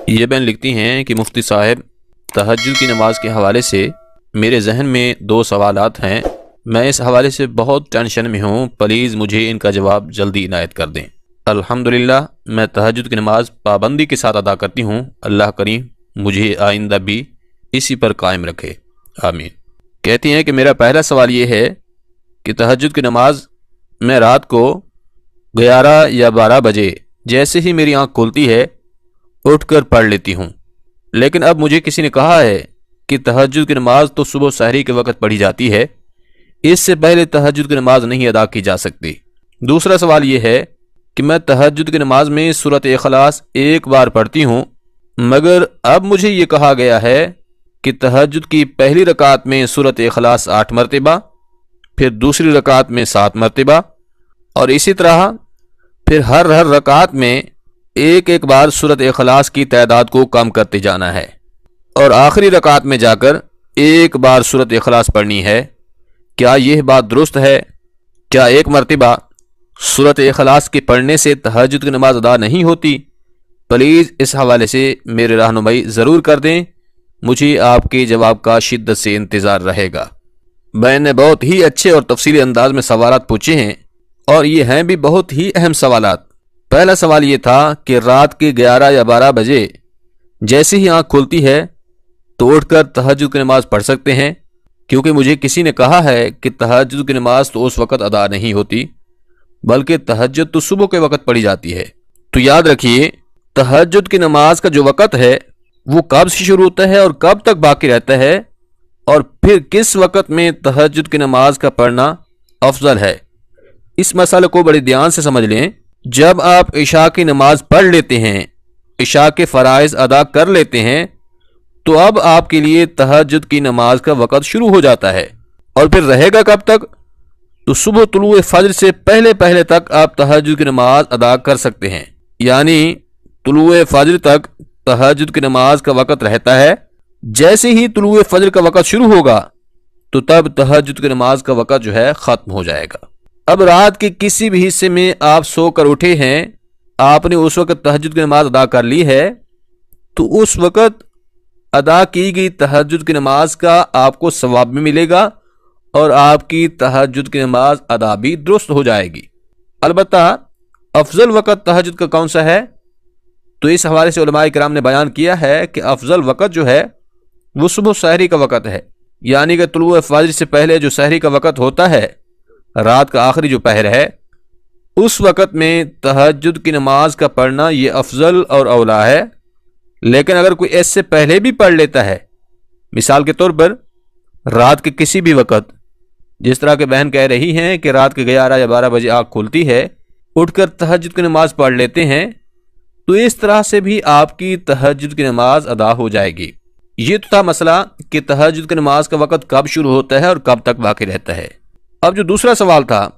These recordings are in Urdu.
یہ بہن لکھتی ہیں کہ مفتی صاحب، تہجد کی نماز کے حوالے سے میرے ذہن میں 2 سوالات ہیں۔ میں اس حوالے سے بہت ٹینشن میں ہوں، پلیز مجھے ان کا جواب جلدی عنایت کر دیں۔ الحمدللہ میں تہجد کی نماز پابندی کے ساتھ ادا کرتی ہوں۔ اللہ کریم مجھے آئندہ بھی اسی پر قائم رکھے، آمین۔ کہتی ہیں کہ میرا پہلا سوال یہ ہے کہ تہجد کی نماز میں رات کو 11 یا 12 بجے جیسے ہی میری آنکھ کھلتی ہے اٹھ کر پڑھ لیتی ہوں، لیکن اب مجھے کسی نے کہا ہے کہ تہجد کی نماز تو صبح سحری کے وقت پڑھی جاتی ہے، اس سے پہلے تہجد کی نماز نہیں ادا کی جا سکتی۔ دوسرا سوال یہ ہے کہ میں تہجد کی نماز میں سورۃ اخلاص 1 بار پڑھتی ہوں، مگر اب مجھے یہ کہا گیا ہے کہ تہجد کی پہلی رکعت میں سورۃ اخلاص 8 مرتبہ، پھر دوسری رکعت میں 7 مرتبہ، اور اسی طرح پھر ہر رکعت میں ایک بار سورۃ اخلاص کی تعداد کو کم کرتے جانا ہے، اور آخری رکعت میں جا کر 1 بار سورۃ اخلاص پڑھنی ہے۔ کیا یہ بات درست ہے؟ کیا 1 مرتبہ سورۃ اخلاص کے پڑھنے سے تہجد کی نماز ادا نہیں ہوتی؟ پلیز اس حوالے سے میرے رہنمائی ضرور کر دیں، مجھے آپ کے جواب کا شدت سے انتظار رہے گا۔ میں نے بہت ہی اچھے اور تفصیلی انداز میں سوالات پوچھے ہیں، اور یہ ہیں بھی بہت ہی اہم سوالات۔ پہلا سوال یہ تھا کہ رات کے 11 یا 12 بجے جیسے ہی آنکھ کھلتی ہے تو اٹھ کر تہجد کی نماز پڑھ سکتے ہیں، کیونکہ مجھے کسی نے کہا ہے کہ تہجد کی نماز تو اس وقت ادا نہیں ہوتی، بلکہ تہجد تو صبح کے وقت پڑھی جاتی ہے۔ تو یاد رکھیے، تہجد کی نماز کا جو وقت ہے وہ کب سے شروع ہوتا ہے اور کب تک باقی رہتا ہے، اور پھر کس وقت میں تہجد کی نماز کا پڑھنا افضل ہے۔ اس مسئلے کو بڑے دھیان سے سمجھ لیں۔ جب آپ عشاء کی نماز پڑھ لیتے ہیں، عشاء کے فرائض ادا کر لیتے ہیں، تو اب آپ کے لیے تہجد کی نماز کا وقت شروع ہو جاتا ہے، اور پھر رہے گا کب تک؟ تو صبح طلوع فجر سے پہلے تک آپ تہجد کی نماز ادا کر سکتے ہیں، یعنی طلوع فجر تک تہجد کی نماز کا وقت رہتا ہے۔ جیسے ہی طلوع فجر کا وقت شروع ہوگا تو تب تہجد کی نماز کا وقت جو ہے ختم ہو جائے گا۔ اب رات کے کسی بھی حصے میں آپ سو کر اٹھے ہیں، آپ نے اس وقت تہجد کی نماز ادا کر لی ہے، تو اس وقت ادا کی گئی تہجد کی نماز کا آپ کو ثواب بھی ملے گا، اور آپ کی تہجد کی نماز ادا بھی درست ہو جائے گی۔ البتہ افضل وقت تہجد کا کون سا ہے؟ تو اس حوالے سے علماء کرام نے بیان کیا ہے کہ افضل وقت جو ہے وہ صبح سحری کا وقت ہے، یعنی کہ طلوع فجر سے پہلے جو سحری کا وقت ہوتا ہے، رات کا آخری جو پہر ہے، اس وقت میں تہجد کی نماز کا پڑھنا یہ افضل اور اولا ہے۔ لیکن اگر کوئی اس سے پہلے بھی پڑھ لیتا ہے، مثال کے طور پر رات کے کسی بھی وقت، جس طرح کہ بہن کہہ رہی ہیں کہ رات کے 11 یا 12 بجے آنکھ کھلتی ہے، اٹھ کر تہجد کی نماز پڑھ لیتے ہیں، تو اس طرح سے بھی آپ کی تہجد کی نماز ادا ہو جائے گی۔ یہ تو تھا مسئلہ کہ تہجد کی نماز کا وقت کب شروع ہوتا ہے اور کب تک باقی رہتا ہے۔ اب جو دوسرا سوال تھا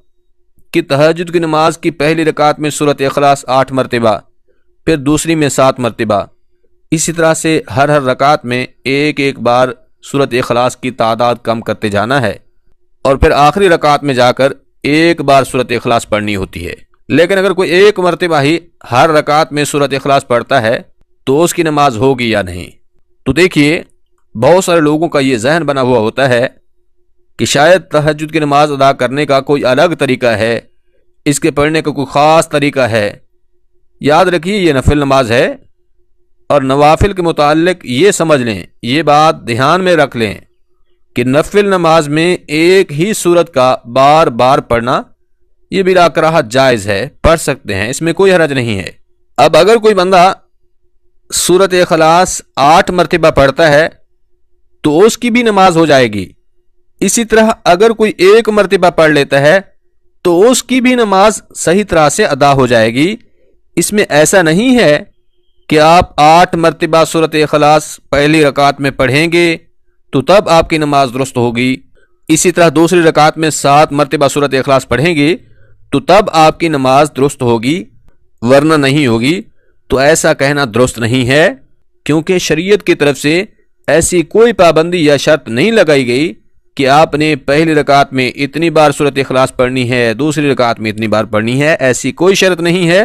کہ تہجد کی نماز کی پہلی رکعت میں سورۃ اخلاص 8 مرتبہ، پھر دوسری میں 7 مرتبہ، اسی طرح سے ہر رکعت میں ایک بار سورۃ اخلاص کی تعداد کم کرتے جانا ہے، اور پھر آخری رکعت میں جا کر 1 بار سورۃ اخلاص پڑھنی ہوتی ہے۔ لیکن اگر کوئی 1 مرتبہ ہی ہر رکعت میں سورۃ اخلاص پڑھتا ہے تو اس کی نماز ہوگی یا نہیں؟ تو دیکھیے، بہت سارے لوگوں کا یہ ذہن بنا ہوا ہوتا ہے کہ شاید تہجد کی نماز ادا کرنے کا کوئی الگ طریقہ ہے، اس کے پڑھنے کا کوئی خاص طریقہ ہے۔ یاد رکھیے، یہ نفل نماز ہے، اور نوافل کے متعلق یہ سمجھ لیں، یہ بات دھیان میں رکھ لیں کہ نفل نماز میں ایک ہی سورت کا بار بار پڑھنا یہ بلا کراہت جائز ہے، پڑھ سکتے ہیں، اس میں کوئی حرج نہیں ہے۔ اب اگر کوئی بندہ سورۃ اخلاص 8 مرتبہ پڑھتا ہے تو اس کی بھی نماز ہو جائے گی۔ اسی طرح اگر کوئی 1 مرتبہ پڑھ لیتا ہے تو اس کی بھی نماز صحیح طرح سے ادا ہو جائے گی۔ اس میں ایسا نہیں ہے کہ آپ 8 مرتبہ سورۃ اخلاص پہلی رکعت میں پڑھیں گے تو تب آپ کی نماز درست ہوگی، اسی طرح دوسری رکعت میں 7 مرتبہ سورۃ اخلاص پڑھیں گے تو تب آپ کی نماز درست ہوگی، ورنہ نہیں ہوگی۔ تو ایسا کہنا درست نہیں ہے، کیونکہ شریعت کی طرف سے ایسی کوئی پابندی یا شرط نہیں لگائی گئی کہ آپ نے پہلی رکعت میں اتنی بار سورۃ اخلاص پڑھنی ہے، دوسری رکعت میں اتنی بار پڑھنی ہے، ایسی کوئی شرط نہیں ہے۔